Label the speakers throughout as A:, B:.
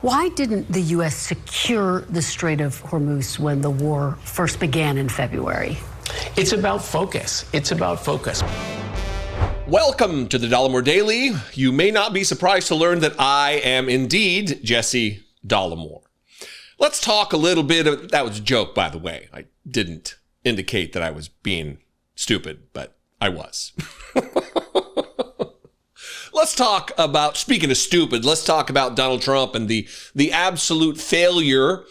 A: Why didn't the U.S. secure the Strait of Hormuz when the war first began in February?
B: It's about focus. It's about focus.
C: Welcome to the Dollemore Daily. You may not be surprised to learn that I am indeed Jesse Dollemore. Let's talk a little bit that was a joke, by the way. I didn't indicate that I was being stupid, but I was. Let's talk about, speaking of stupid, let's talk about Donald Trump and the absolute failure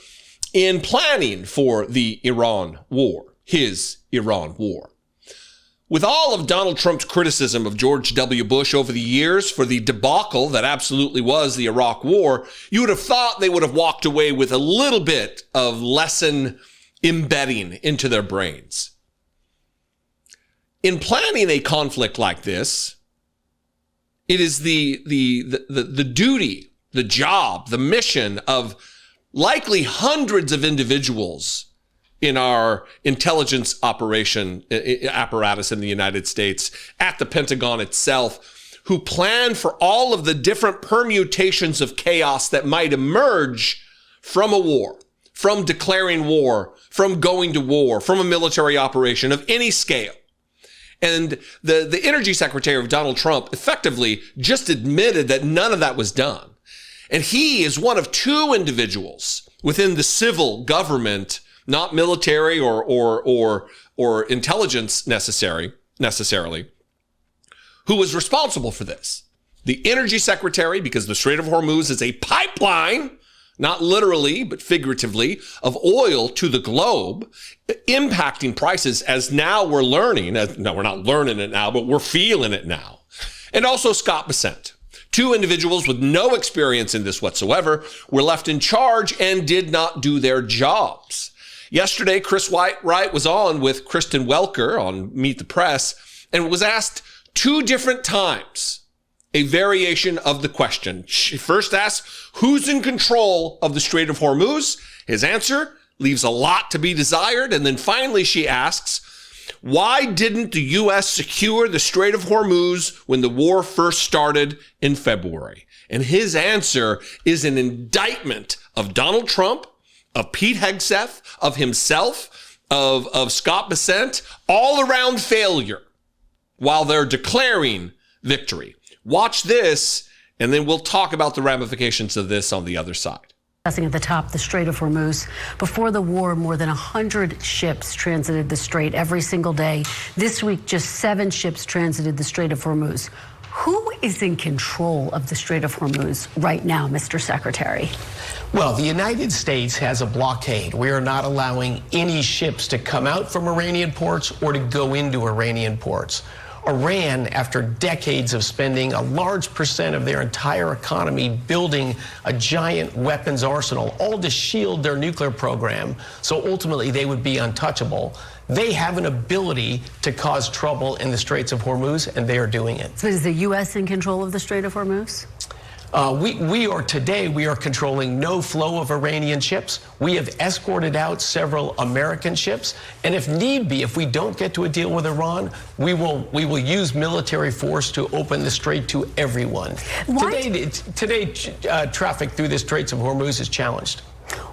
C: in planning for the Iran war, his Iran war. With all of Donald Trump's criticism of George W. Bush over the years for the debacle that absolutely was the Iraq war, you would have thought they would have walked away with a little bit of lesson embedding into their brains. In planning a conflict like this, it is the duty, the job, the mission of likely hundreds of individuals in our intelligence operation apparatus in the United States, at the Pentagon itself, who plan for all of the different permutations of chaos that might emerge from a war, from declaring war, from going to war, from a military operation of any scale. And the energy secretary of Donald Trump effectively just admitted that none of that was done. And he is one of two individuals within the civil government, not military or intelligence necessarily, who was responsible for this. The energy secretary, because the Strait of Hormuz is a pipeline, not literally, but figuratively, of oil to the globe, impacting prices as now we're learning. No, we're not learning it now, but we're feeling it now. And also Scott Bessent. Two individuals with no experience in this whatsoever were left in charge and did not do their jobs. Yesterday, Chris Wright was on with Kristen Welker on Meet the Press and was asked two different times a variation of the question. She first asks, who's in control of the Strait of Hormuz? His answer leaves a lot to be desired. And then finally she asks, why didn't the U.S. secure the Strait of Hormuz when the war first started in February? And his answer is an indictment of Donald Trump, of Pete Hegseth, of himself, of Scott Bessent, all around failure while they're declaring victory. Watch this, and then we'll talk about the ramifications of this on the other side.
A: At the top, the Strait of Hormuz. Before the war, more than 100 ships transited the strait every single day. This week, just 7 ships transited the Strait of Hormuz. Who is in control of the Strait of Hormuz right now, Mr. Secretary?
B: Well, the United States has a blockade. We are not allowing any ships to come out from Iranian ports or to go into Iranian ports. Iran, after decades of spending a large percent of their entire economy building a giant weapons arsenal, all to shield their nuclear program, so ultimately they would be untouchable, they have an ability to cause trouble in the Straits of Hormuz, and they are doing it.
A: So is the U.S. in control of the Strait of Hormuz?
B: We are controlling no flow of Iranian ships. We have escorted out several American ships. And if need be, if we don't get to a deal with Iran, we will use military force to open the strait to everyone. Today, traffic through the Straits of Hormuz is challenged.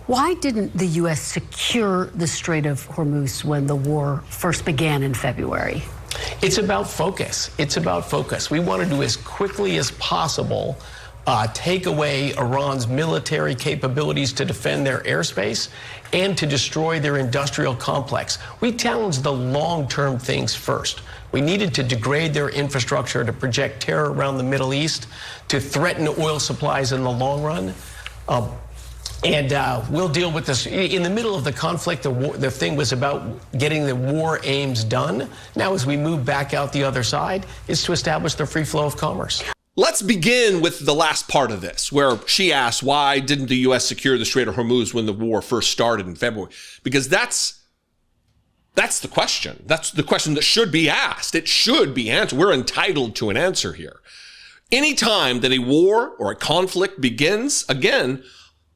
A: Why didn't the U.S. secure the Strait of Hormuz when the war first began in February?
B: It's about focus. It's about focus. We want to do as quickly as possible take away Iran's military capabilities to defend their airspace and to destroy their industrial complex. We challenged the long-term things first. We needed to degrade their infrastructure, to project terror around the Middle East, to threaten oil supplies in the long run. We'll deal with this. In the middle of the conflict, the thing was about getting the war aims done. Now, as we move back out the other side, is to establish the free flow of commerce.
C: Let's begin with the last part of this, where she asks, why didn't the U.S. secure the Strait of Hormuz when the war first started in February? Because that's the question. That's the question that should be asked. It should be answered. We're entitled to an answer here. Anytime that a war or a conflict begins, again,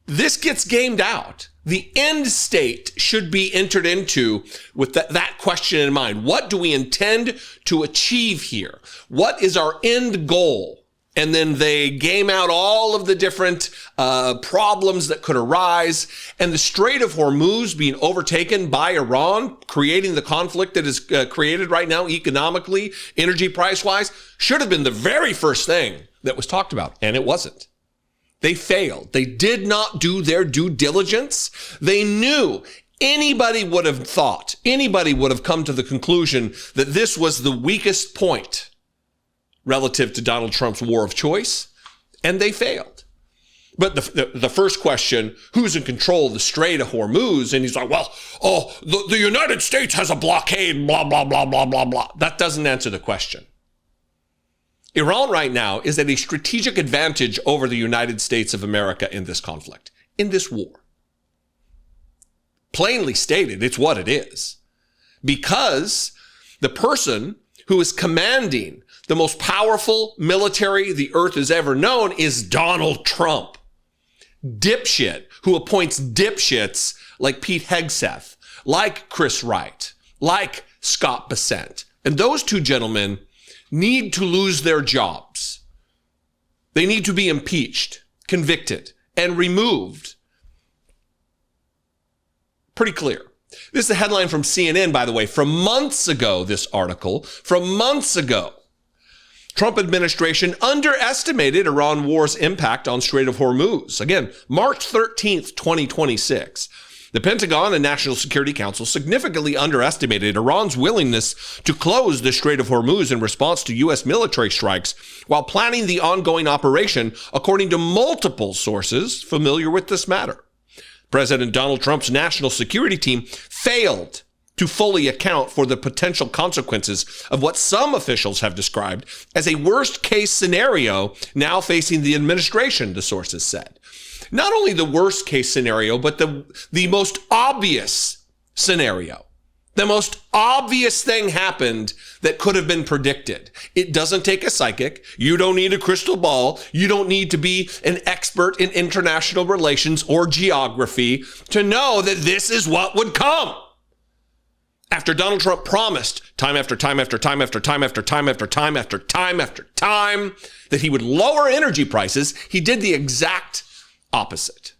C: this gets gamed out. The end state should be entered into with that question in mind. What do we intend to achieve here? What is our end goal? and then they game out all of the different problems that could arise, and the Strait of Hormuz being overtaken by Iran, creating the conflict that is created right now economically, energy price-wise, should have been the very first thing that was talked about, and it wasn't. They failed. They did not do their due diligence. They knew anybody would have come to the conclusion that this was the weakest point relative to Donald Trump's war of choice, and they failed. But the first question, who's in control of the Strait of Hormuz? And he's like, well, the United States has a blockade, blah, blah, blah, blah, blah, blah. That doesn't answer the question. Iran right now is at a strategic advantage over the United States of America in this conflict, in this war. Plainly stated, it's what it is. Because the person who is commanding the most powerful military the earth has ever known is Donald Trump. Dipshit who appoints dipshits like Pete Hegseth, like Chris Wright, like Scott Bessent. And those two gentlemen need to lose their jobs. They need to be impeached, convicted, and removed. Pretty clear. This is a headline from CNN, by the way, from months ago, this article, from months ago. Trump administration underestimated Iran war's impact on Strait of Hormuz. Again, March 13th, 2026. The Pentagon and National Security Council significantly underestimated Iran's willingness to close the Strait of Hormuz in response to U.S. military strikes while planning the ongoing operation, according to multiple sources familiar with this matter. President Donald Trump's national security team failed to fully account for the potential consequences of what some officials have described as a worst-case scenario now facing the administration, the sources said. Not only the worst-case scenario, but the most obvious scenario. The most obvious thing happened that could have been predicted. It doesn't take a psychic. You don't need a crystal ball. You don't need to be an expert in international relations or geography to know that this is what would come. After Donald Trump promised time after time after time after time after time after time after time after time that he would lower energy prices, he did the exact opposite.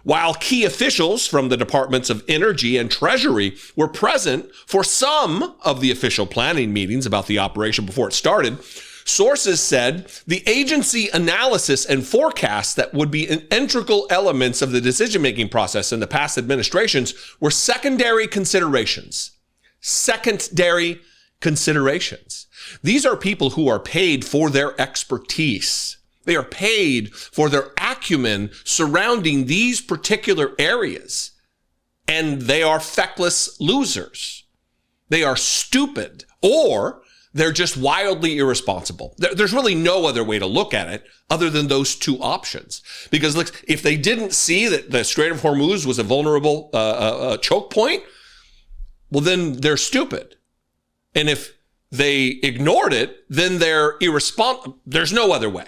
C: While key officials from the Departments of Energy and Treasury were present for some of the official planning meetings about the operation before it started, sources said the agency analysis and forecasts that would be integral elements of the decision-making process in the past administrations were secondary considerations. Secondary considerations. These are people who are paid for their expertise. They are paid for their acumen surrounding these particular areas. And they are feckless losers. They are stupid, or they're just wildly irresponsible. There's really no other way to look at it other than those two options. Because look, if they didn't see that the Strait of Hormuz was a vulnerable choke point, well, then they're stupid. And if they ignored it, then they're irresponsible. There's no other way.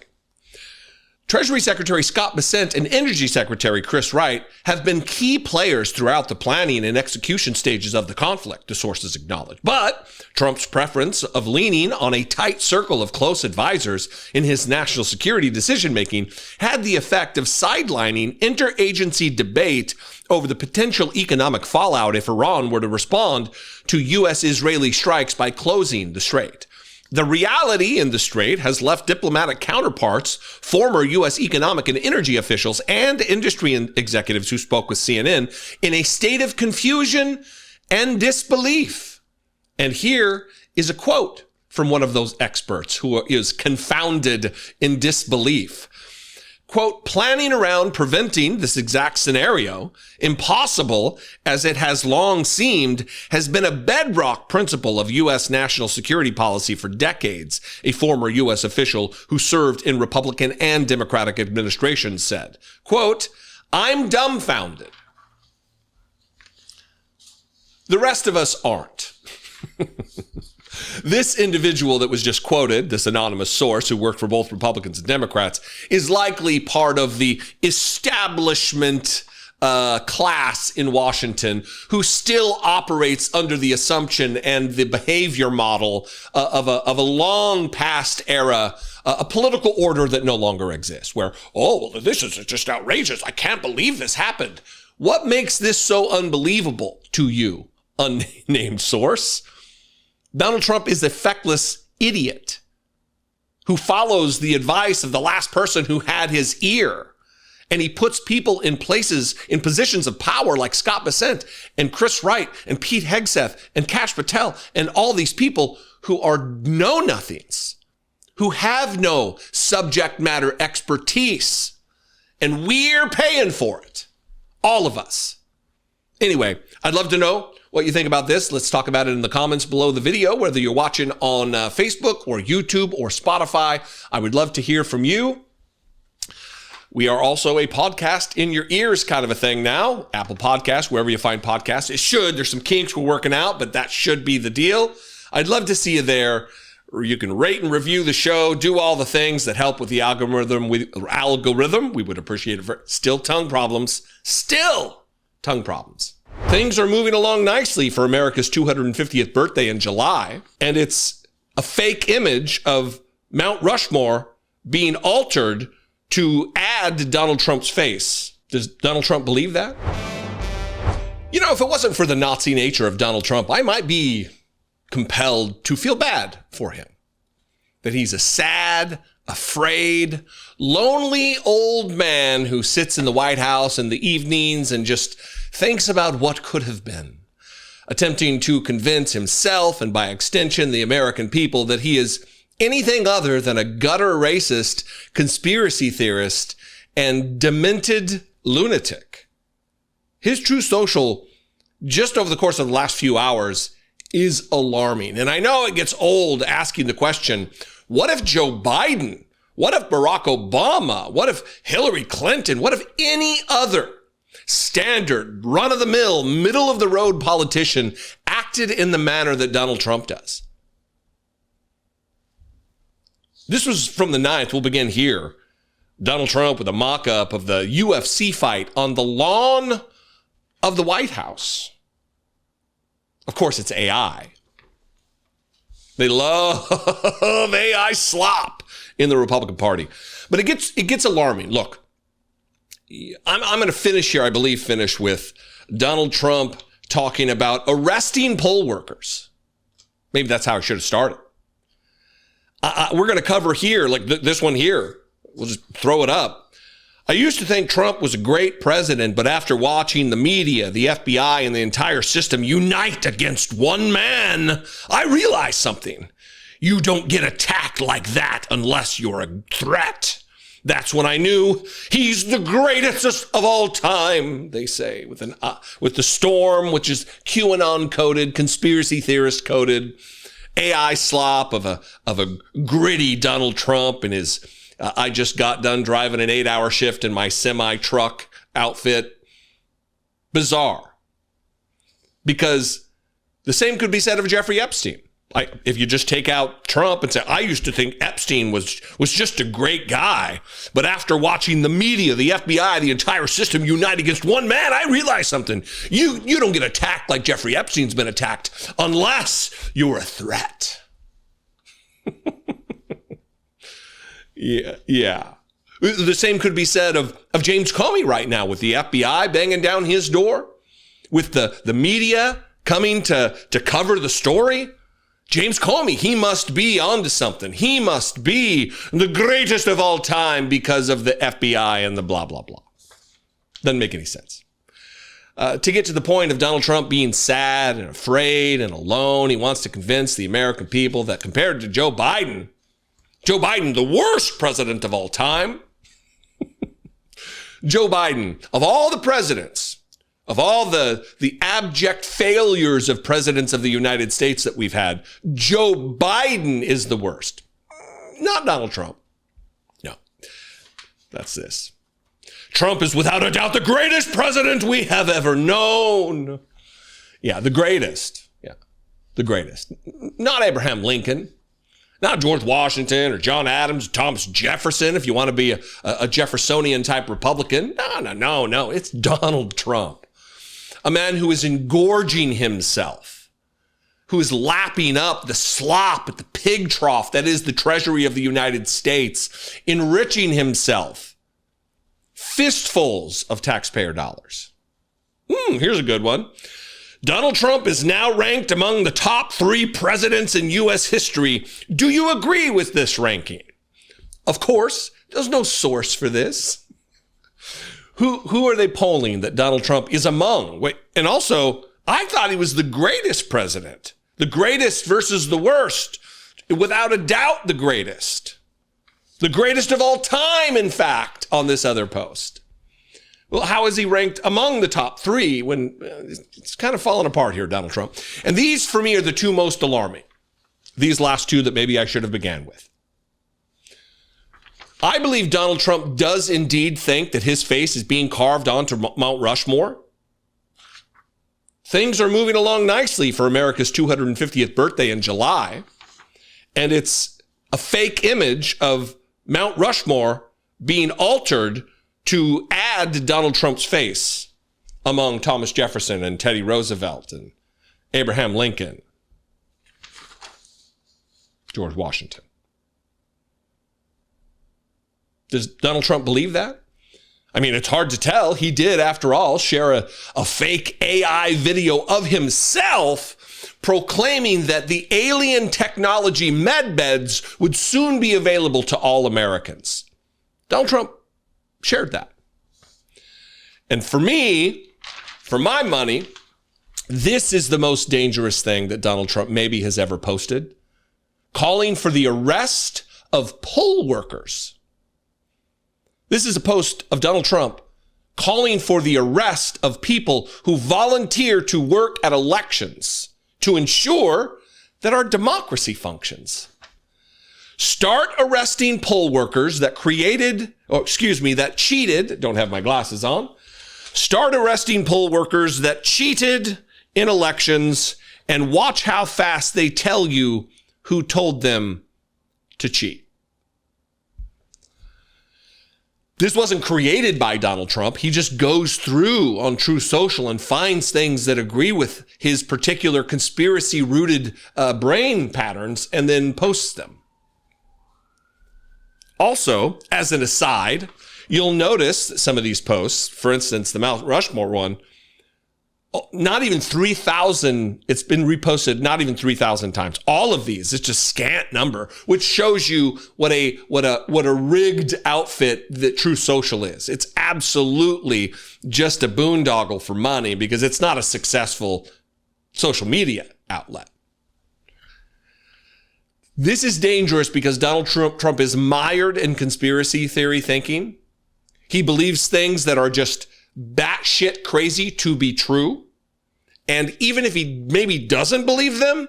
C: Treasury Secretary Scott Bessent and Energy Secretary Chris Wright have been key players throughout the planning and execution stages of the conflict, the sources acknowledge. But Trump's preference of leaning on a tight circle of close advisors in his national security decision-making had the effect of sidelining interagency debate over the potential economic fallout if Iran were to respond to U.S.-Israeli strikes by closing the strait. The reality in the strait has left diplomatic counterparts, former U.S. economic and energy officials, and industry executives who spoke with CNN in a state of confusion and disbelief. And here is a quote from one of those experts who is confounded in disbelief. Quote, planning around preventing this exact scenario, impossible as it has long seemed, has been a bedrock principle of U.S. national security policy for decades, a former U.S. official who served in Republican and Democratic administrations said. Quote, I'm dumbfounded. The rest of us aren't. This individual that was just quoted, this anonymous source who worked for both Republicans and Democrats, is likely part of the establishment class in Washington who still operates under the assumption and the behavior model of a long past era, a political order that no longer exists, where, oh, well, this is just outrageous. I can't believe this happened. What makes this so unbelievable to you, unnamed source? Donald Trump is a feckless idiot who follows the advice of the last person who had his ear. And he puts people in positions of power like Scott Bessent and Chris Wright and Pete Hegseth and Kash Patel and all these people who are know-nothings, who have no subject matter expertise. And we're paying for it. All of us. Anyway, I'd love to know what you think about this. Let's talk about it in the comments below the video, whether you're watching on Facebook or YouTube or Spotify. I would love to hear from you. We are also a podcast in your ears kind of a thing now. Apple Podcasts, wherever you find podcasts. It should. There's some kinks we're working out, but that should be the deal. I'd love to see you there. You can rate and review the show, do all the things that help with the algorithm. We would appreciate it. Still tongue problems. Things are moving along nicely for America's 250th birthday in July, and it's a fake image of Mount Rushmore being altered to add Donald Trump's face. Does Donald Trump believe that? You know, if it wasn't for the Nazi nature of Donald Trump, I might be compelled to feel bad for him. That he's a sad, afraid, lonely old man who sits in the White House in the evenings and just thinks about what could have been, attempting to convince himself and by extension the American people that he is anything other than a gutter racist, conspiracy theorist, and demented lunatic. His True Social, just over the course of the last few hours, is alarming. And I know it gets old asking the question, what if Joe Biden, what if Barack Obama, what if Hillary Clinton, what if any other standard, run-of-the-mill, middle-of-the-road politician acted in the manner that Donald Trump does? This was from the 9th. We'll begin here. Donald Trump with a mock-up of the UFC fight on the lawn of the White House. Of course, it's AI. They love AI slop in the Republican Party. But it gets alarming. Look, I'm going to finish with Donald Trump talking about arresting poll workers. Maybe that's how I should have started. We're going to cover here, like this one here. We'll just throw it up. I used to think Trump was a great president, but after watching the media, the FBI, and the entire system unite against one man, I realized something. You don't get attacked like that unless you're a threat. That's when I knew he's the greatest of all time, they say, with the storm, which is QAnon coded, conspiracy theorist coded, AI slop of a gritty Donald Trump and his I just got done driving an 8-hour shift in my semi-truck outfit. Bizarre. Because the same could be said of Jeffrey Epstein. If you just take out Trump and say, I used to think Epstein was just a great guy, but after watching the media, the FBI, the entire system unite against one man, I realized something. You don't get attacked like Jeffrey Epstein's been attacked unless you're a threat. Yeah. The same could be said of James Comey right now with the FBI banging down his door, with the media coming to cover the story. James Comey, he must be onto something. He must be the greatest of all time because of the FBI and the blah, blah, blah. Doesn't make any sense. To get to the point of Donald Trump being sad and afraid and alone, he wants to convince the American people that compared to Joe Biden, the worst president of all time, Joe Biden, of all the presidents, of all the abject failures of presidents of the United States that we've had, Joe Biden is the worst. Not Donald Trump. No, that's this. Trump is without a doubt the greatest president we have ever known. Yeah, the greatest. Yeah, the greatest. Not Abraham Lincoln. Not George Washington or John Adams, Thomas Jefferson, if you want to be a Jeffersonian type Republican. No. It's Donald Trump. A man who is engorging himself, who is lapping up the slop at the pig trough that is the Treasury of the United States, enriching himself. Fistfuls of taxpayer dollars. Here's a good one. Donald Trump is now ranked among the top 3 presidents in U.S. history. Do you agree with this ranking? Of course, there's no source for this. Who are they polling that Donald Trump is among? Wait, and also, I thought he was the greatest president. The greatest versus the worst. Without a doubt, the greatest. The greatest of all time, in fact, on this other post. Well, how is he ranked among the top 3 when it's kind of falling apart here, Donald Trump? And these, for me, are the 2 most alarming. These last 2 that maybe I should have began with. I believe Donald Trump does indeed think that his face is being carved onto Mount Rushmore. Things are moving along nicely for America's 250th birthday in July. And it's a fake image of Mount Rushmore being altered to add Donald Trump's face among Thomas Jefferson and Teddy Roosevelt and Abraham Lincoln, George Washington. Does Donald Trump believe that? I mean, it's hard to tell. He did, after all, share a fake AI video of himself proclaiming that the alien technology medbeds would soon be available to all Americans. Donald Trump shared that. And for me, for my money, this is the most dangerous thing that Donald Trump maybe has ever posted. Calling for the arrest of poll workers. This is a post of Donald Trump calling for the arrest of people who volunteer to work at elections to ensure that our democracy functions. Start arresting poll workers that cheated. Don't have my glasses on. Start arresting poll workers that cheated in elections and watch how fast they tell you who told them to cheat. This wasn't created by Donald Trump. He just goes through on Truth Social and finds things that agree with his particular conspiracy-rooted brain patterns and then posts them. Also, as an aside, you'll notice that some of these posts, for instance, the Mount Rushmore one, not even 3,000, it's been reposted not even 3,000 times. All of these, it's just scant number, which shows you what a rigged outfit that Truth Social is. It's absolutely just a boondoggle for money because it's not a successful social media outlet. This is dangerous because Donald Trump is mired in conspiracy theory thinking. He believes things that are just batshit crazy to be true. And even if he maybe doesn't believe them,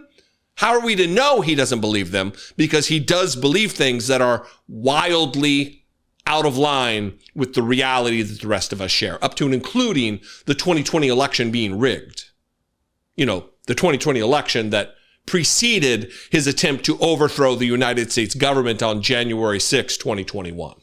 C: how are we to know he doesn't believe them? Because he does believe things that are wildly out of line with the reality that the rest of us share, up to and including the 2020 election being rigged. You know, the 2020 election that preceded his attempt to overthrow the United States government on January 6, 2021.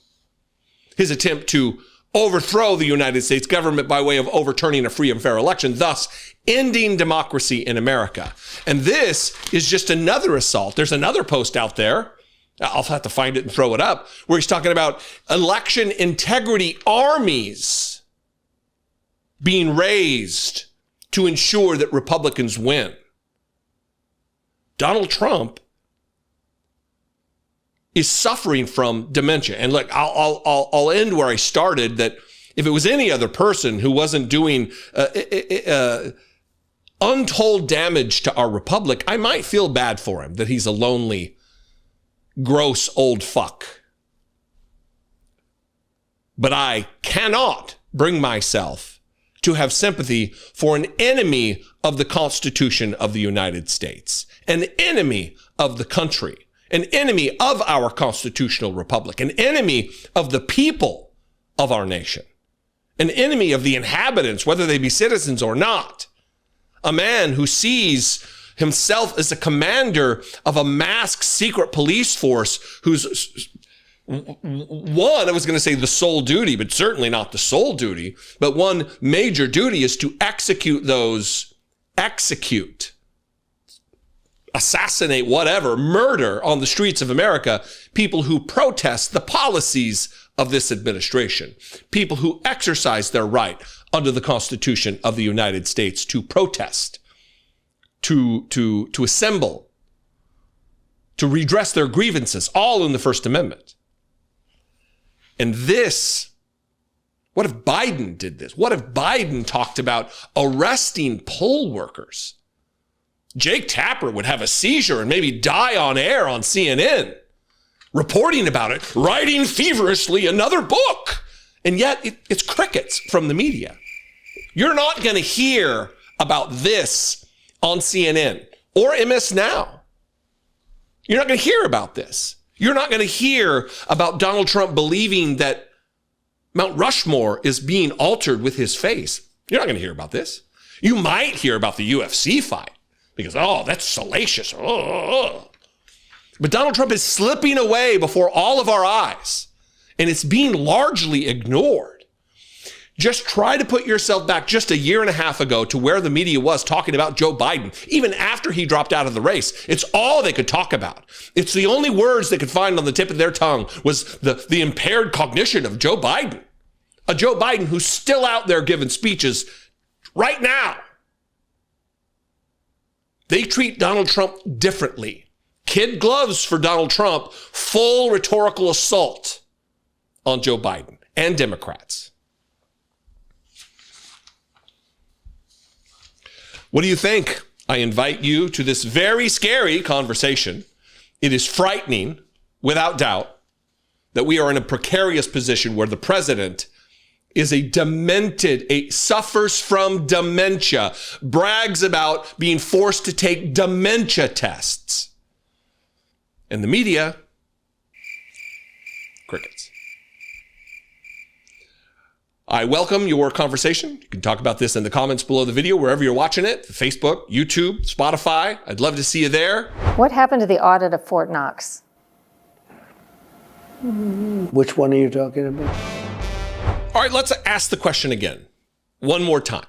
C: His attempt to overthrow the United States government by way of overturning a free and fair election, thus ending democracy in America. And this is just another assault. There's another post out there. I'll have to find it and throw it up, where he's talking about election integrity armies being raised to ensure that Republicans win. Donald Trump is suffering from dementia. And look, I'll end where I started, that if it was any other person who wasn't doing untold damage to our republic, I might feel bad for him, that he's a lonely, gross old fuck. But I cannot bring myself to have sympathy for an enemy of the Constitution of the United States, an enemy of the country, an enemy of our constitutional republic, an enemy of the people of our nation, an enemy of the inhabitants, whether they be citizens or not, a man who sees himself as a commander of a masked secret police force whose one, I was going to say the sole duty, but certainly not the sole duty, but one major duty is to assassinate, whatever, murder on the streets of America, people who protest the policies of this administration, people who exercise their right under the Constitution of the United States to protest, to assemble, to redress their grievances, all in the First Amendment. And this, what if Biden did this? What if Biden talked about arresting poll workers? Jake Tapper would have a seizure and maybe die on air on CNN, reporting about it, writing feverishly another book. And yet it's crickets from the media. You're not going to hear about this on CNN or MS Now. You're not going to hear about this. You're not going to hear about Donald Trump believing that Mount Rushmore is being altered with his face. You're not going to hear about this. You might hear about the UFC fight because, oh, that's salacious. Oh. But Donald Trump is slipping away before all of our eyes, and it's being largely ignored. Just try to put yourself back just a year and a half ago to where the media was talking about Joe Biden, even after he dropped out of the race. It's all they could talk about. It's the only words they could find on the tip of their tongue was the impaired cognition of Joe Biden. A Joe Biden who's still out there giving speeches right now. They treat Donald Trump differently. Kid gloves for Donald Trump, full rhetorical assault on Joe Biden and Democrats. What do you think? I invite you to this very scary conversation. It is frightening, without doubt, that we are in a precarious position where the president is suffers from dementia, brags about being forced to take dementia tests. And the media, crickets. I welcome your conversation. You can talk about this in the comments below the video, wherever you're watching it, Facebook, YouTube, Spotify. I'd love to see you there.
D: What happened to the audit of Fort Knox?
E: Which one are you talking about?
C: All right, let's ask the question again, one more time.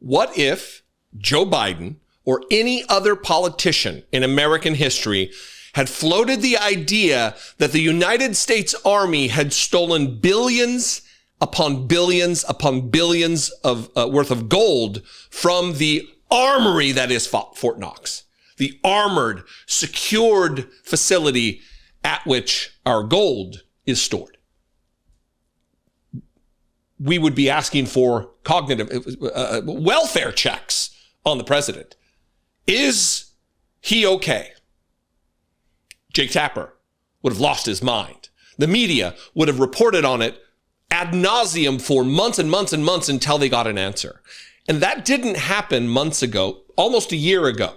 C: What if Joe Biden or any other politician in American history had floated the idea that the United States Army had stolen billions upon billions upon billions of worth of gold from the armory that is Fort Knox, the armored, secured facility at which our gold is stored? We would be asking for cognitive welfare checks on the president. Is he okay? Jake Tapper would have lost his mind. The media would have reported on it ad nauseum for months and months and months until they got an answer. And that didn't happen months ago, almost a year ago.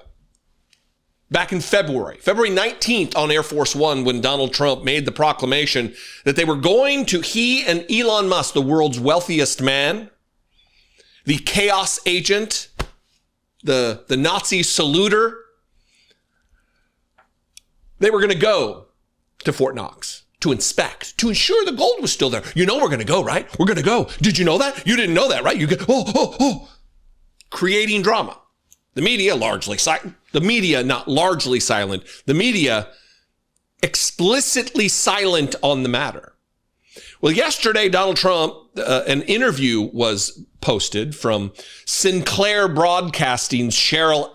C: Back in February 19th on Air Force One, when Donald Trump made the proclamation that they were going to, he and Elon Musk, the world's wealthiest man, the chaos agent, the Nazi saluter, they were going to go to Fort Knox to inspect, to ensure the gold was still there. You know we're going to go, right? We're going to go. Did you know that? You didn't know that, right? You get, creating drama. The media largely silent. The media not largely silent. The media explicitly silent on the matter. Well, yesterday, Donald Trump, an interview was posted from Sinclair Broadcasting's Cheryl,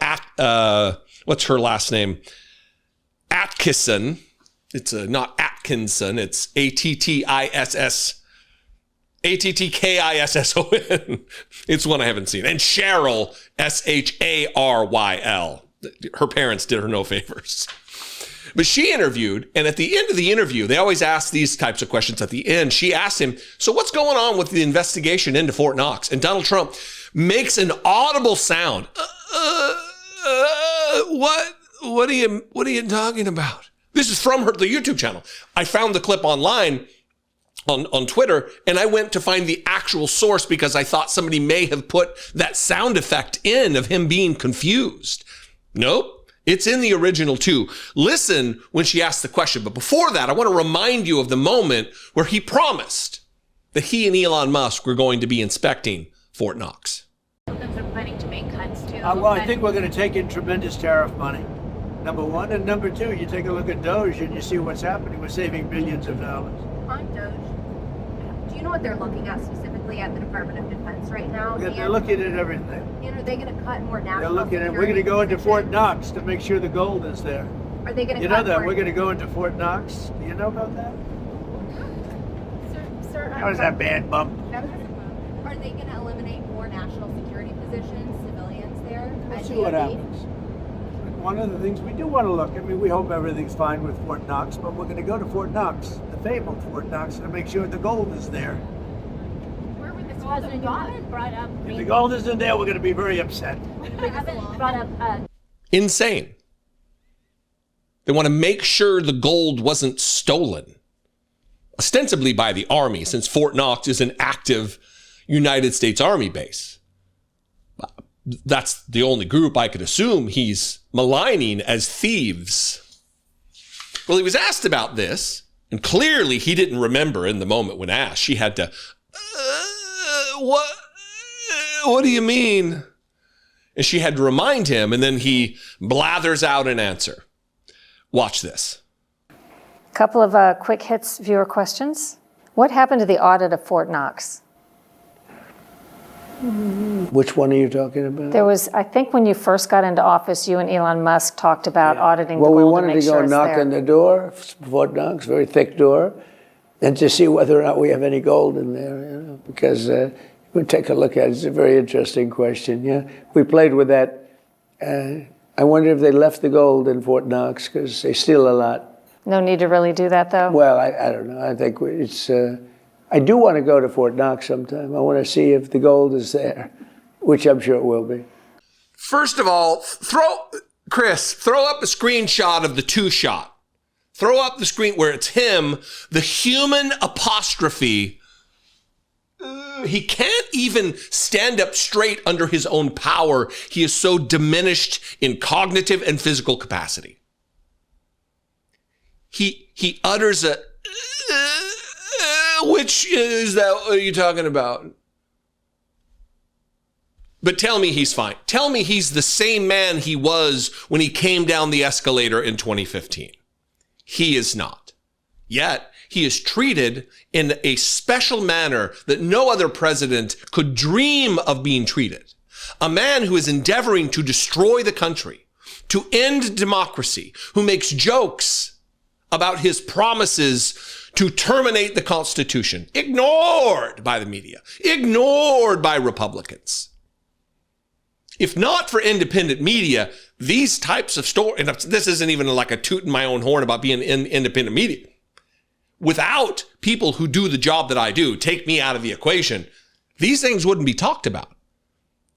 C: what's her last name? Attkisson. It's not Atkinson. It's Attkisson. It's one I haven't seen. And Cheryl, Sharyl. Her parents did her no favors. But she interviewed, and at the end of the interview, they always ask these types of questions at the end. She asked him, so what's going on with the investigation into Fort Knox? And Donald Trump makes an audible sound. What are you talking about? This is from the YouTube channel. I found the clip online on Twitter, and I went to find the actual source because I thought somebody may have put that sound effect in of him being confused. Nope. It's in the original too. Listen when she asked the question. But before that, I want to remind you of the moment where he promised that he and Elon Musk were going to be inspecting Fort Knox.
F: They're planning to make cuts too.
E: Well, I think we're going to take in tremendous tariff money, number one. And number two, you take a look at Doge and you see what's happening. We're saving billions of dollars.
F: On Doge, do you know what they're looking at specifically at the Department of Defense right now?
E: Yeah, they're looking at everything.
F: And are they going to cut more national
E: They're looking at.
F: security
E: We're going to go into Fort
F: positions?
E: Knox to make sure the gold is there.
F: Are they going to
E: You
F: cut
E: know that
F: more?
E: we're going to go into Fort Knox. Do you know about that?
F: Sir,
E: How was that bad bump?
F: Are they going to eliminate more national security positions, civilians there?
E: We'll
F: at
E: see what
F: DoD?
E: happens. One of the things we do want to look, I mean, we hope everything's fine with Fort Knox, but we're going to go to Fort Knox, the fabled Fort Knox, and make sure the gold is there.
F: Where would this President, you haven't brought up.
E: If the gold isn't there, we're going to be very upset.
F: You haven't brought up.
C: Insane. They want to make sure the gold wasn't stolen, ostensibly by the Army, since Fort Knox is an active United States Army base. That's the only group I could assume he's maligning as thieves. Well, he was asked about this, and clearly he didn't remember in the moment when asked. She had to, what do you mean? And she had to remind him, and then he blathers out an answer. Watch this.
D: A couple of quick hits viewer questions. What happened to the audit of Fort Knox?
E: Which one are you talking about?
D: There was, I think when you first got into office, you and Elon Musk talked about auditing the
E: Well, we
D: gold to
E: wanted
D: make
E: to go
D: sure it's
E: knock
D: there.
E: on the door, Fort Knox, very thick door, and to see whether or not we have any gold in there, you know, because we'll take a look at it. It's a very interesting question, yeah. We played with that. I wonder if they left the gold in Fort Knox, because they steal a lot.
D: No need to really do that, though?
E: Well, I don't know. I think it's... I do want to go to Fort Knox sometime. I want to see if the gold is there, which I'm sure it will be.
C: First of all, throw up a screenshot of the two shot. Throw up the screen where it's him, the human apostrophe. He can't even stand up straight under his own power. He is so diminished in cognitive and physical capacity. He utters a, which is that, what are you talking about? But tell me he's fine. Tell me he's the same man he was when he came down the escalator in 2015. He is not. Yet, he is treated in a special manner that no other president could dream of being treated. A man who is endeavoring to destroy the country, to end democracy, who makes jokes about his promises to terminate the Constitution, ignored by the media, ignored by Republicans. If not for independent media, these types of stories, and this isn't even like a toot in my own horn about being in independent media. Without people who do the job that I do, take me out of the equation, these things wouldn't be talked about.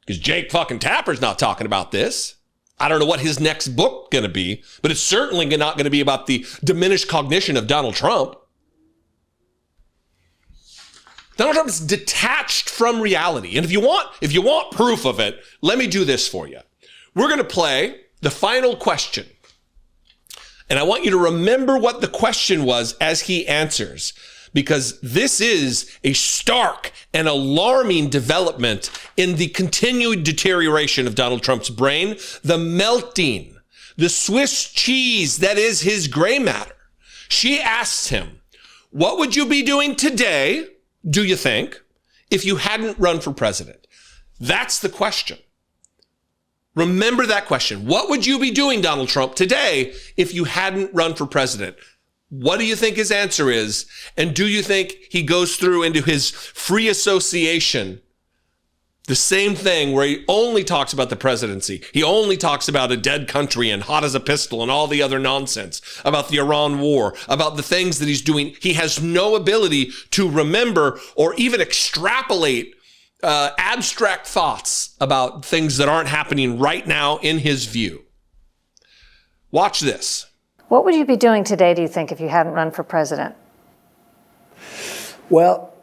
C: Because Jake fucking Tapper's not talking about this. I don't know what his next book going to be, but it's certainly not going to be about the diminished cognition of Donald Trump. Donald Trump is detached from reality. And if you want proof of it, let me do this for you. We're going to play the final question. And I want you to remember what the question was as he answers, because this is a stark and alarming development in the continued deterioration of Donald Trump's brain, the melting, the Swiss cheese that is his gray matter. She asked him, what would you be doing today, do you think, if you hadn't run for president? That's the question. Remember that question. What would you be doing, Donald Trump, today if you hadn't run for president? What do you think his answer is? And do you think he goes through into his free association, the same thing where he only talks about the presidency? He only talks about a dead country and hot as a pistol and all the other nonsense, about the Iran war, about the things that he's doing. He has no ability to remember or even extrapolate abstract thoughts about things that aren't happening right now in his view. Watch this.
D: What would you be doing today, do you think, if you hadn't run for president?
E: Well,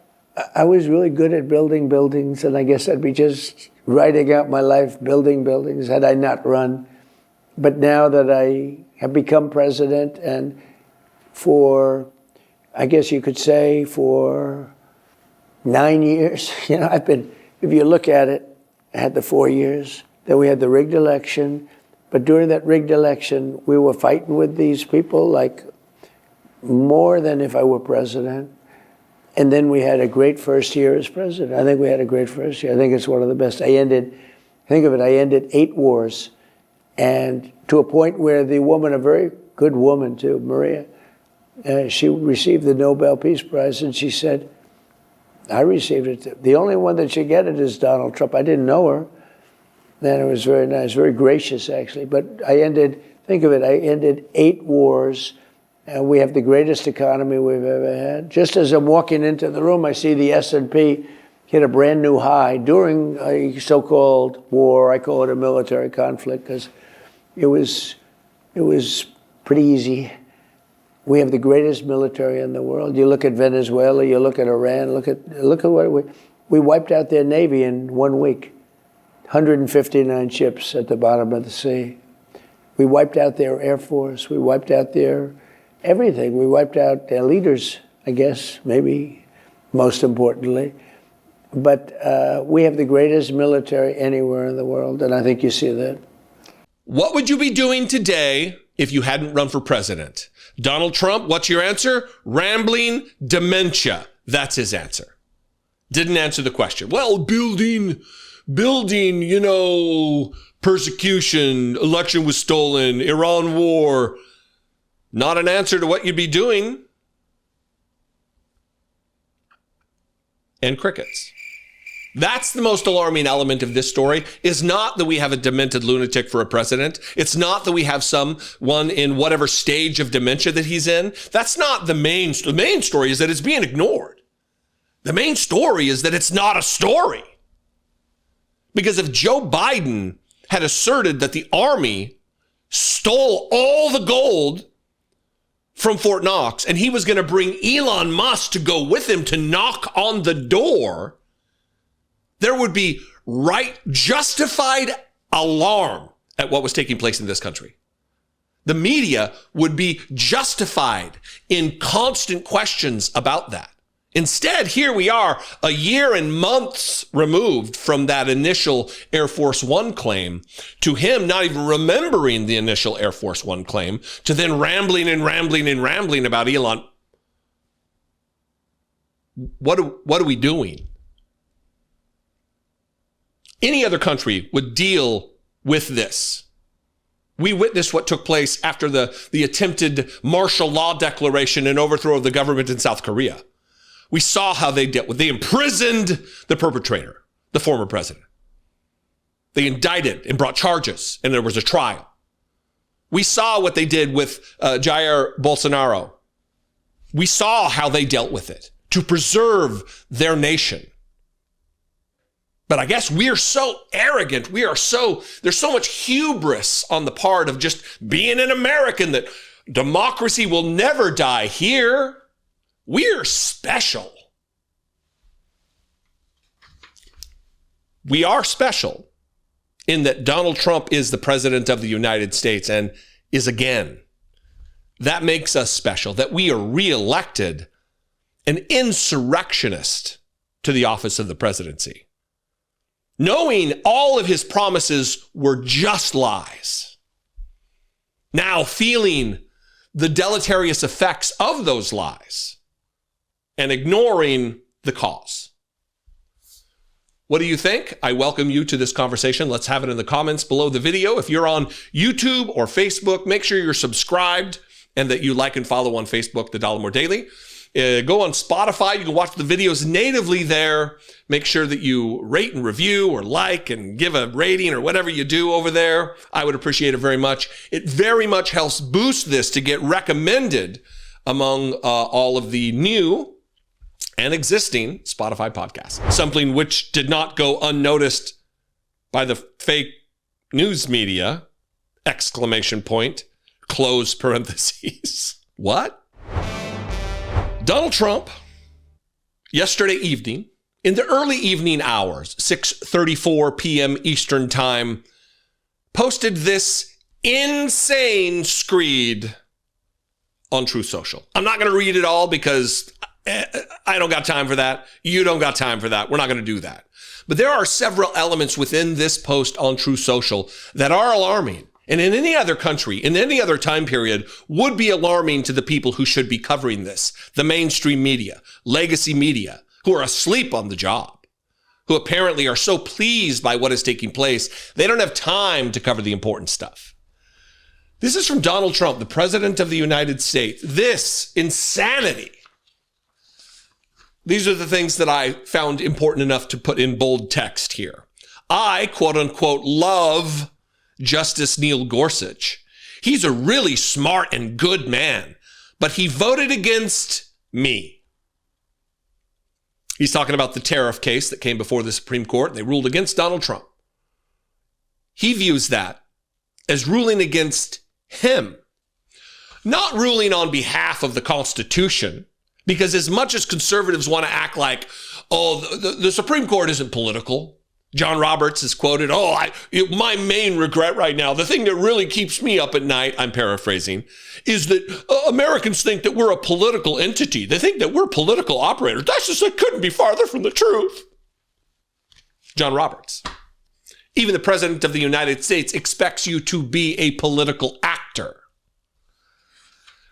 E: I was really good at building buildings, and I guess I'd be just writing out my life building buildings had I not run. But now that I have become president, and for, I guess you could say, for 9 years, I've been, if you look at it, I had the 4 years, then we had the rigged election. But during that rigged election, we were fighting with these people like more than if I were president. And then we had a great first year as president. I think we had a great first year. I think it's one of the best. I ended 8 wars. And to a point where the woman, a very good woman too, Maria, she received the Nobel Peace Prize, and she said, I received it. The only one that should get it is Donald Trump. I didn't know her. Then it was very nice, very gracious, actually. But I ended 8 wars, and we have the greatest economy we've ever had. Just as I'm walking into the room, I see the S&P hit a brand new high during a so-called war. I call it a military conflict because it was pretty easy. We have the greatest military in the world. You look at Venezuela, you look at Iran, look at what we wiped out their navy in 1 week. 159 ships at the bottom of the sea. We wiped out their air force. We wiped out their everything. We wiped out their leaders, I guess, maybe most importantly. But we have the greatest military anywhere in the world, and I think you see that.
C: What would you be doing today if you hadn't run for president? Donald Trump, what's your answer? Rambling dementia. That's his answer. Didn't answer the question. Well, building, persecution, election was stolen, Iran war. Not an answer to what you'd be doing. And crickets. That's the most alarming element of this story, is not that we have a demented lunatic for a president. It's not that we have someone in whatever stage of dementia that he's in. That's not the main story. The main story is that it's being ignored. The main story is that it's not a story. Because if Joe Biden had asserted that the Army stole all the gold from Fort Knox and he was going to bring Elon Musk to go with him to knock on the door, there would be justified alarm at what was taking place in this country. The media would be justified in constant questions about that. Instead, here we are, a year and months removed from that initial Air Force One claim, to him not even remembering the initial Air Force One claim, to then rambling about Elon. What are we doing? Any other country would deal with this. We witnessed what took place after the attempted martial law declaration and overthrow of the government in South Korea. We saw how they dealt with it. They imprisoned the perpetrator, the former president. They indicted and brought charges, and there was a trial. We saw what they did with Jair Bolsonaro. We saw how they dealt with it to preserve their nation. But I guess we are so arrogant. There's so much hubris on the part of just being an American that democracy will never die here. We're special. We are special in that Donald Trump is the president of the United States and is again. That makes us special, that we are reelected an insurrectionist to the office of the presidency, knowing all of his promises were just lies. Now feeling the deleterious effects of those lies and ignoring the cause. What do you think? I welcome you to this conversation. Let's have it in the comments below the video. If you're on YouTube or Facebook, make sure you're subscribed and that you like and follow on Facebook, the Dollemore Daily. Go on Spotify. You can watch the videos natively there. Make sure that you rate and review or like and give a rating or whatever you do over there. I would appreciate it very much. It very much helps boost this to get recommended among all of the new and existing Spotify podcasts. Something which did not go unnoticed by the fake news media, ! Close parentheses. What? Donald Trump, yesterday evening, in the early evening hours, 6:34 p.m. Eastern Time, posted this insane screed on Truth Social. I'm not going to read it all because I don't got time for that. You don't got time for that. We're not going to do that. But there are several elements within this post on Truth Social that are alarming. And in any other country, in any other time period, would be alarming to the people who should be covering this. The mainstream media, legacy media, who are asleep on the job, who apparently are so pleased by what is taking place, they don't have time to cover the important stuff. This is from Donald Trump, the President of the United States. This insanity. These are the things that I found important enough to put in bold text here. I, quote unquote, love Justice Neil Gorsuch. He's a really smart and good man, but he voted against me. He's talking about the tariff case that came before the Supreme Court. They ruled against Donald Trump. He views that as ruling against him, not ruling on behalf of the Constitution, because as much as conservatives want to act like, oh, the Supreme Court isn't political. John Roberts is quoted, my main regret right now, the thing that really keeps me up at night, I'm paraphrasing, is that Americans think that we're a political entity. They think that we're political operators. That couldn't be farther from the truth. John Roberts. Even the President of the United States expects you to be a political actor.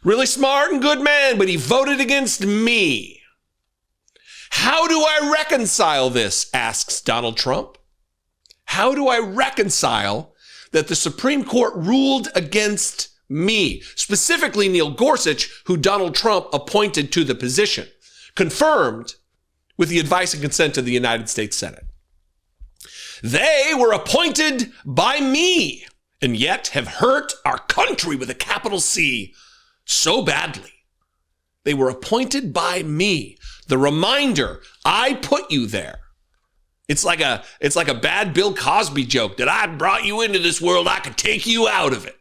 C: Really smart and good man, but he voted against me. How do I reconcile this, asks Donald Trump. How do I reconcile that the Supreme Court ruled against me, specifically Neil Gorsuch, who Donald Trump appointed to the position, confirmed with the advice and consent of the United States Senate? They were appointed by me and yet have hurt our country with a capital C so badly. They were appointed by me. The reminder, I put you there. It's like a bad Bill Cosby joke that I brought you into this world, I could take you out of it.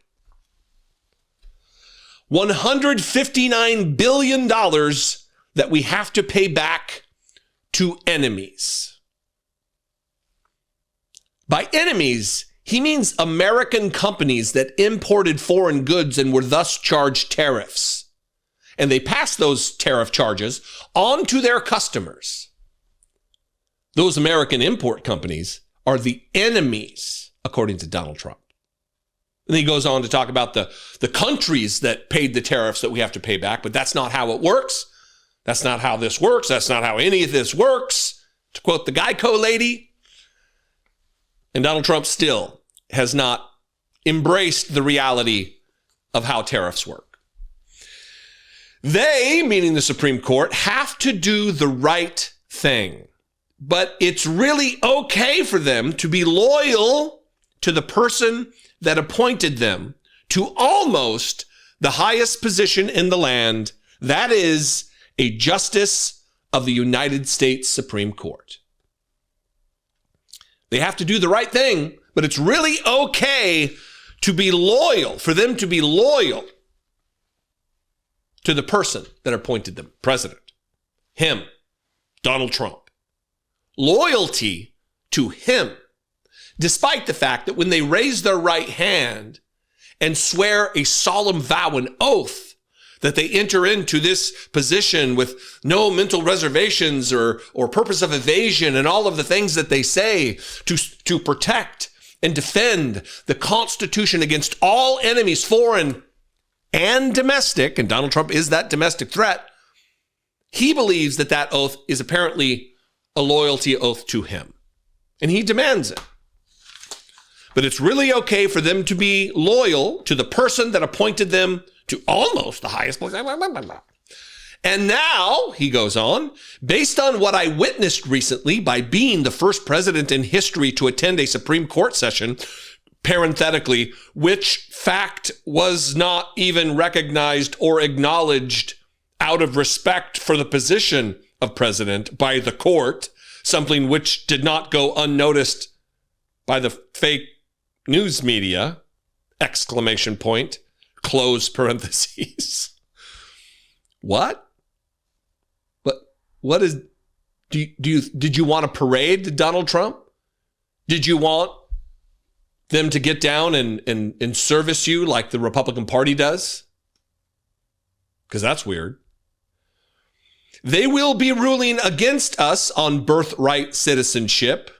C: $159 billion that we have to pay back to enemies. By enemies, he means American companies that imported foreign goods and were thus charged tariffs. And they passed those tariff charges on to their customers. Those American import companies are the enemies, according to Donald Trump. And he goes on to talk about the countries that paid the tariffs that we have to pay back, but that's not how it works. That's not how this works. That's not how any of this works. To quote the Geico lady. And Donald Trump still has not embraced the reality of how tariffs work. They, meaning the Supreme Court, have to do the right thing. But it's really okay for them to be loyal to the person that appointed them to almost the highest position in the land, that is, a justice of the United States Supreme Court. They have to do the right thing, but it's really okay to be loyal, for them to be loyal to the person that appointed them, president, him, Donald Trump. Loyalty to him, despite the fact that when they raise their right hand and swear a solemn vow, an oath, that they enter into this position with no mental reservations or purpose of evasion and all of the things that they say to protect and defend the Constitution against all enemies, foreign and domestic, and Donald Trump is that domestic threat. He believes that that oath is apparently a loyalty oath to him, and he demands it. But it's really okay for them to be loyal to the person that appointed them to almost the highest place. And now, he goes on, based on what I witnessed recently by being the first president in history to attend a Supreme Court session, parenthetically, which fact was not even recognized or acknowledged out of respect for the position of president by the court, something which did not go unnoticed by the fake news media, exclamation point, close parentheses. What? What is, did you want a parade, Donald Trump? Did you want them to get down and service you like the Republican Party does? Because that's weird. They will be ruling against us on birthright citizenship,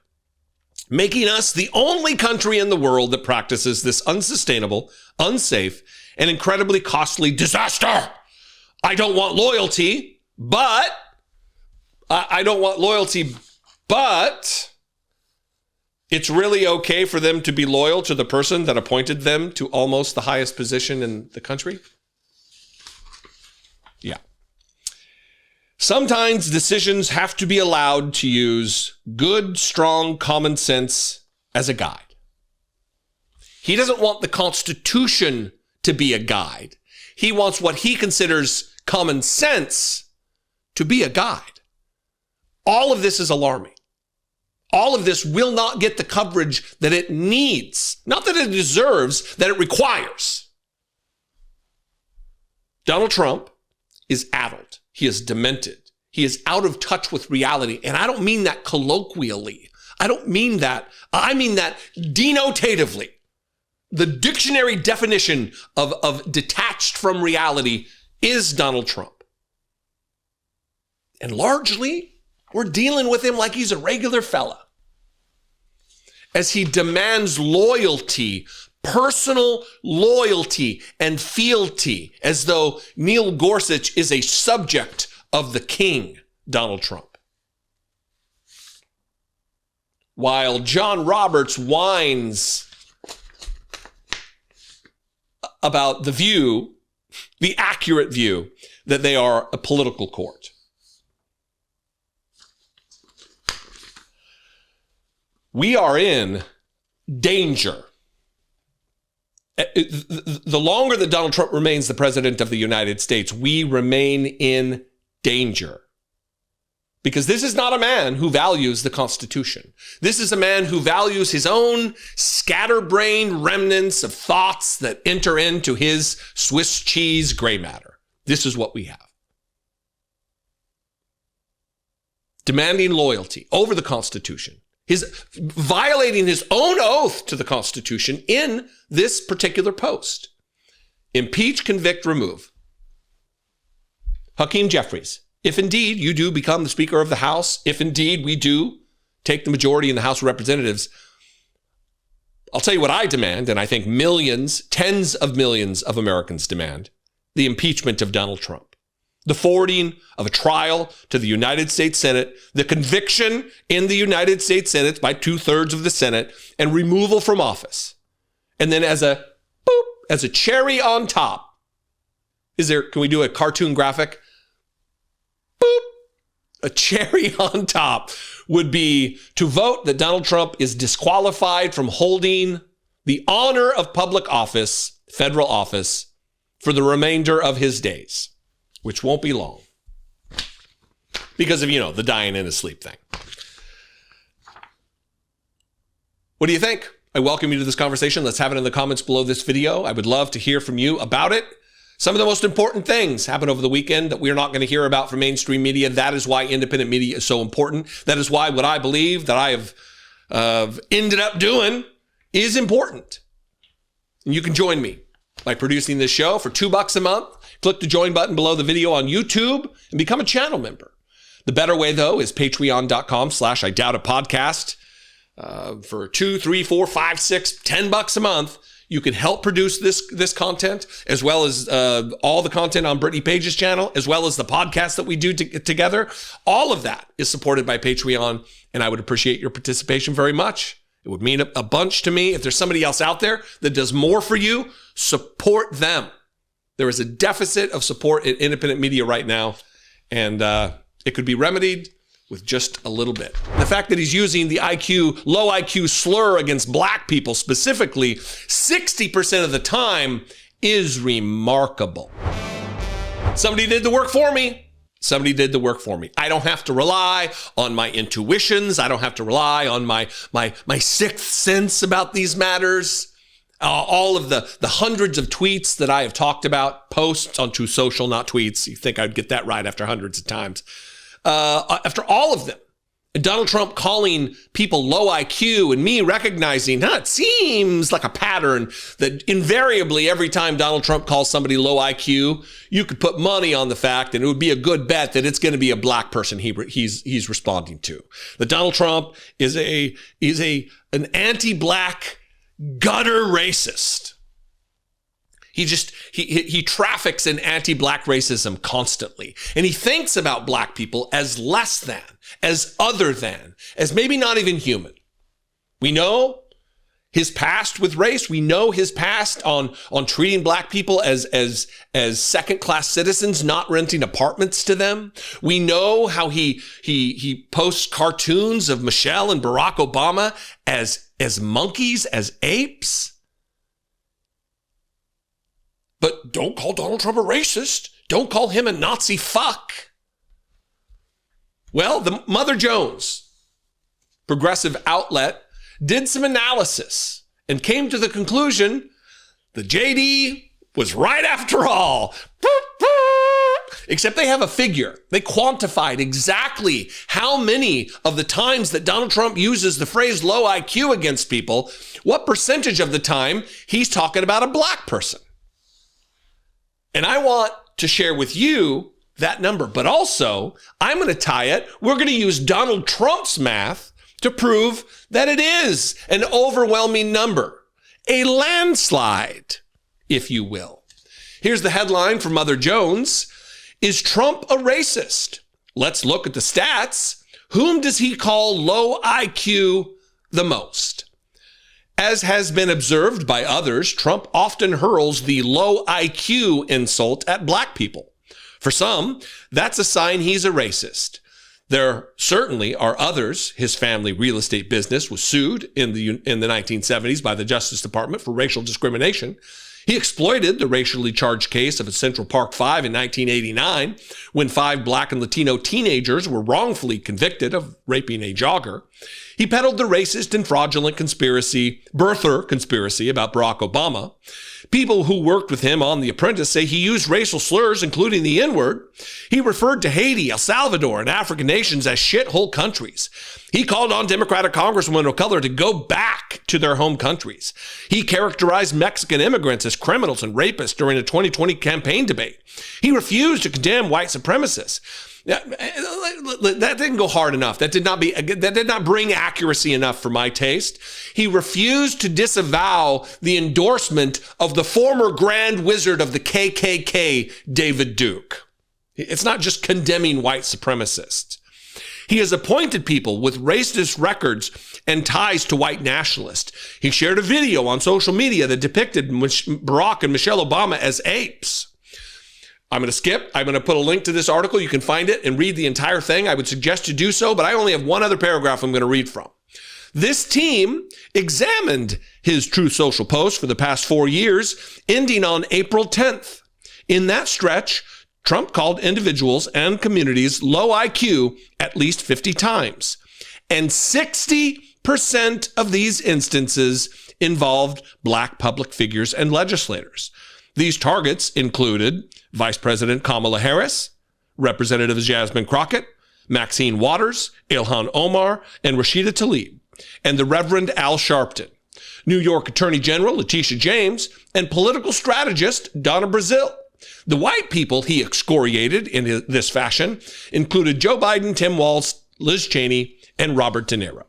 C: making us the only country in the world that practices this unsustainable, unsafe, and incredibly costly disaster. I don't want loyalty, but it's really okay for them to be loyal to the person that appointed them to almost the highest position in the country. Yeah. Sometimes decisions have to be allowed to use good, strong common sense as a guide. He doesn't want the Constitution to be a guide. He wants what he considers common sense to be a guide. All of this is alarming. All of this will not get the coverage that it needs, not that it deserves, that it requires. Donald Trump is addled. He is demented. He is out of touch with reality. And I don't mean that colloquially. I don't mean that. I mean that denotatively. The dictionary definition of detached from reality is Donald Trump. And largely, we're dealing with him like he's a regular fella. As he demands loyalty, personal loyalty and fealty, as though Neil Gorsuch is a subject of the king, Donald Trump. While John Roberts whines about the view, the accurate view, that they are a political court. We are in danger. The longer that Donald Trump remains the president of the United States, we remain in danger. Because this is not a man who values the Constitution. This is a man who values his own scatterbrained remnants of thoughts that enter into his Swiss cheese gray matter. This is what we have. Demanding loyalty over the Constitution. His violating his own oath to the Constitution in this particular post. Impeach, convict, remove. Hakeem Jeffries. If indeed you do become the Speaker of the House, if indeed we do take the majority in the House of Representatives, I'll tell you what I demand, and I think millions, tens of millions of Americans demand, the impeachment of Donald Trump. The forwarding of a trial to the United States Senate, the conviction in the United States Senate by 2/3 of the Senate, and removal from office. And then as a cherry on top, can we do a cartoon graphic? Boop. A cherry on top would be to vote that Donald Trump is disqualified from holding the honor of public office, federal office, for the remainder of his days, which won't be long because of, the dying in his sleep thing. What do you think? I welcome you to this conversation. Let's have it in the comments below this video. I would love to hear from you about it. Some of the most important things happened over the weekend that we're not going to hear about from mainstream media. That is why independent media is so important. That is why what I believe that I have ended up doing is important. And you can join me by producing this show for $2 a month. Click the join button below the video on YouTube and become a channel member. The better way, though, is patreon.com/IDoubtItPodcast. For $2, $3, $4, $5, $6, $10 a month, you can help produce this content, as well as all the content on Brittany Page's channel, as well as the podcast that we do together. All of that is supported by Patreon, and I would appreciate your participation very much. It would mean a bunch to me. If there's somebody else out there that does more for you, support them. There is a deficit of support in independent media right now, and it could be remedied with just a little bit. The fact that he's using the low IQ slur against black people specifically 60% of the time is remarkable. Somebody did the work for me. Somebody did the work for me. I don't have to rely on my intuitions. I don't have to rely on my sixth sense about these matters. All of the hundreds of tweets that I have talked about, posts on True Social, not tweets. You think I'd get that right after hundreds of times. After all of them, Donald Trump calling people low IQ and me recognizing, it seems like a pattern that invariably every time Donald Trump calls somebody low IQ, you could put money on the fact and it would be a good bet that it's going to be a black person he's responding to. That Donald Trump is an anti-black gutter racist. He traffics in anti-black racism constantly. And he thinks about black people as less than, as other than, as maybe not even human. We know his past with race. We know his past on treating black people as second-class citizens, not renting apartments to them. We know how he posts cartoons of Michelle and Barack Obama as monkeys, as apes. But don't call Donald Trump a racist. Don't call him a Nazi fuck. Well, the Mother Jones progressive outlet did some analysis and came to the conclusion the JD was right after all. Except they have a figure. They quantified exactly how many of the times that Donald Trump uses the phrase low IQ against people, what percentage of the time he's talking about a black person. And I want to share with you that number, but also I'm going to tie it. We're going to use Donald Trump's math to prove that it is an overwhelming number, a landslide, if you will. Here's the headline from Mother Jones. Is Trump a racist? Let's look at the stats. Whom does he call low IQ the most? As has been observed by others, Trump often hurls the low IQ insult at black people. For some, that's a sign he's a racist. There certainly are others. His family real estate business was sued in the 1970s by the Justice Department for racial discrimination. He exploited the racially charged case of a Central Park 5 in 1989 when 5 black and Latino teenagers were wrongfully convicted of raping a jogger. He peddled the racist and fraudulent birther conspiracy about Barack Obama. People who worked with him on The Apprentice say he used racial slurs, including the N-word. He referred to Haiti, El Salvador, and African nations as shithole countries. He called on Democratic congresswomen of color to go back to their home countries. He characterized Mexican immigrants as criminals and rapists during a 2020 campaign debate. He refused to condemn white supremacists. That didn't go hard enough. That did not bring accuracy enough for my taste. He refused to disavow the endorsement of the former Grand Wizard of the KKK, David Duke. It's not just condemning white supremacists. He has appointed people with racist records and ties to white nationalists. He shared a video on social media that depicted Barack and Michelle Obama as apes. I'm going to skip. I'm going to put a link to this article. You can find it and read the entire thing. I would suggest you do so, but I only have one other paragraph I'm going to read from. This team examined his Truth Social post for the past 4 years, ending on April 10th. In that stretch, Trump called individuals and communities low IQ at least 50 times. And 60% of these instances involved black public figures and legislators. These targets included Vice President Kamala Harris, Representatives Jasmine Crockett, Maxine Waters, Ilhan Omar, and Rashida Tlaib, and the Reverend Al Sharpton, New York Attorney General Letitia James, and political strategist Donna Brazile. The white people he excoriated in this fashion included Joe Biden, Tim Walz, Liz Cheney, and Robert De Niro.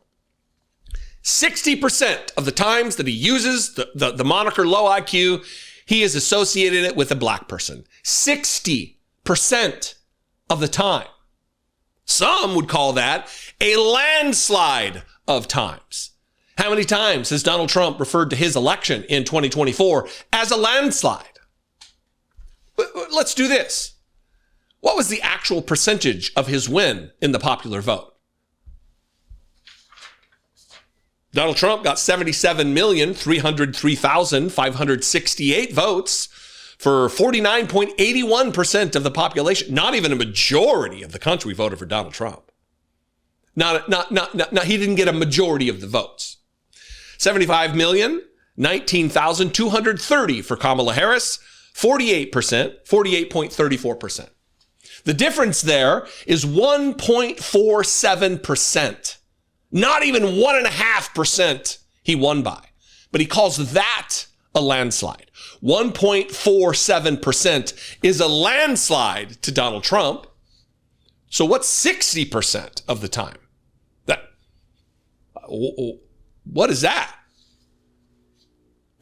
C: 60% of the times that he uses the moniker low IQ, he has associated it with a black person. 60% of the time. Some would call that a landslide of times. How many times has Donald Trump referred to his election in 2024 as a landslide? Let's do this. What was the actual percentage of his win in the popular vote? Donald Trump got 77,303,568 votes for 49.81% of the population. Not even a majority of the country voted for Donald Trump. He didn't get a majority of the votes. 75,019,230 for Kamala Harris, 48%, 48.34%. The difference there is 1.47%. Not even 1.5% he won by. But he calls that a landslide. 1.47% is a landslide to Donald Trump. So what's 60% of the time? What is that?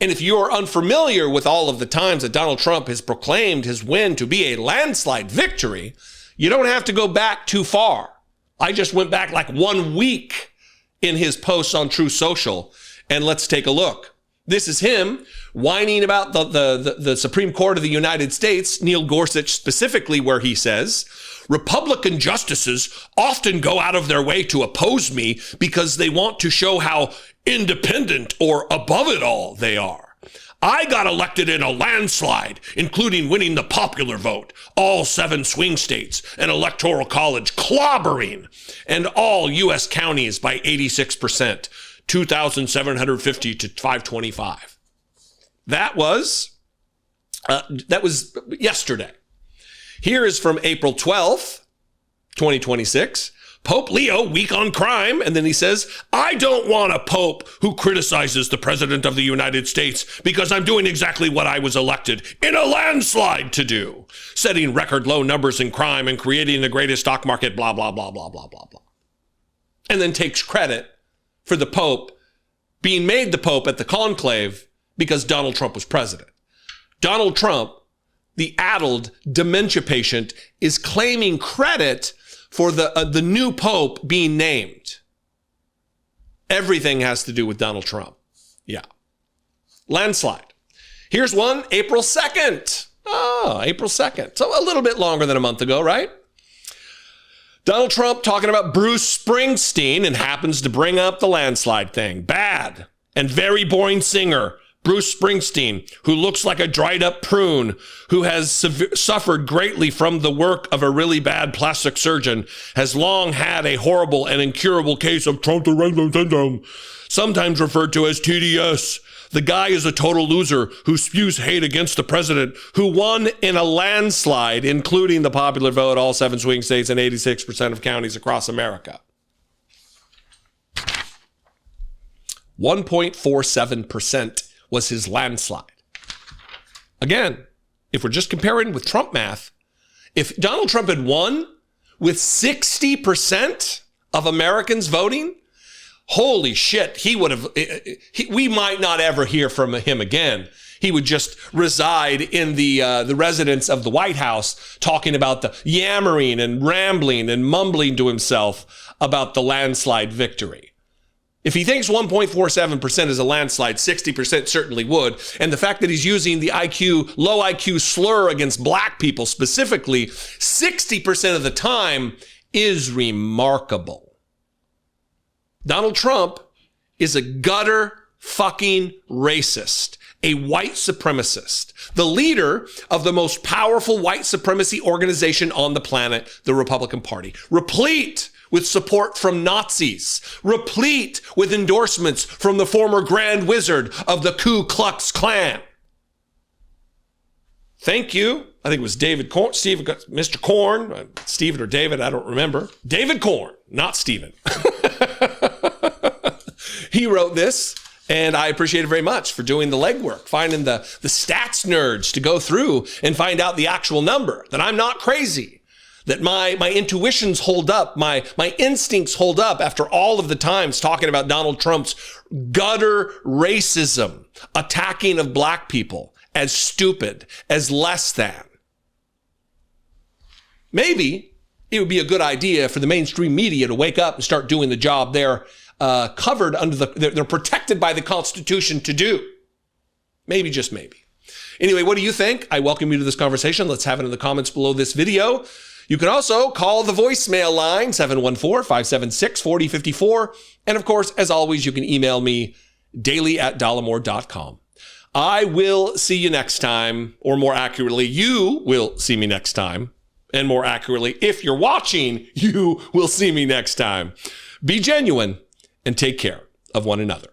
C: And if you're unfamiliar with all of the times that Donald Trump has proclaimed his win to be a landslide victory, you don't have to go back too far. I just went back like 1 week in his posts on True Social, and let's take a look. This is him whining about the Supreme Court of the United States, Neil Gorsuch specifically, where he says, Republican justices often go out of their way to oppose me because they want to show how independent or above it all they are. I got elected in a landslide, including winning the popular vote, all 7 swing states, an electoral college clobbering, and all U.S. counties by 86%, 2,750 to 525. That was yesterday. Here is from April 12th, 2026. Pope Leo, weak on crime. And then he says, I don't want a pope who criticizes the president of the United States because I'm doing exactly what I was elected in a landslide to do, setting record low numbers in crime and creating the greatest stock market, blah, blah, blah, blah, blah, blah, blah. And then takes credit for the pope being made the pope at the conclave because Donald Trump was president. Donald Trump, the addled dementia patient, is claiming credit for the new pope being named. Everything has to do with Donald Trump. Yeah. Landslide. Here's one, April 2nd. Oh, April 2nd. So a little bit longer than a month ago, right? Donald Trump talking about Bruce Springsteen and happens to bring up the landslide thing. Bad and very boring singer, Bruce Springsteen, who looks like a dried up prune, who has suffered greatly from the work of a really bad plastic surgeon, has long had a horrible and incurable case of Trump-the-Regular syndrome, sometimes referred to as TDS. The guy is a total loser who spews hate against the president, who won in a landslide, including the popular vote, all 7 swing states and 86% of counties across America. 1.47% was his landslide. Again, if we're just comparing with Trump math, if Donald Trump had won with 60% of Americans voting, holy shit, he would have, we might not ever hear from him again. He would just reside in the residence of the White House, talking about the yammering and rambling and mumbling to himself about the landslide victory. If he thinks 1.47% is a landslide, 60% certainly would. And the fact that he's using the low IQ slur against black people specifically 60% of the time is remarkable. Donald Trump is a gutter fucking racist, a white supremacist, the leader of the most powerful white supremacy organization on the planet, the Republican Party, replete with support from Nazis, replete with endorsements from the former Grand Wizard of the Ku Klux Klan. Thank you. I think it was David Corn, Mr. Corn, Stephen or David, I don't remember. David Corn, not Stephen. He wrote this, and I appreciate it very much for doing the legwork, finding the stats nerds to go through and find out the actual number, that I'm not crazy, that my intuitions hold up, my instincts hold up after all of the times talking about Donald Trump's gutter racism, attacking of black people as stupid, as less than. Maybe it would be a good idea for the mainstream media to wake up and start doing the job they're covered under they're protected by the Constitution to do. Maybe, just maybe. Anyway, what do you think? I welcome you to this conversation. Let's have it in the comments below this video. You can also call the voicemail line, 714-576-4054. And of course, as always, you can email me, daily@dollemore.com. I will see you next time, or more accurately, you will see me next time. And more accurately, if you're watching, you will see me next time. Be genuine and take care of one another.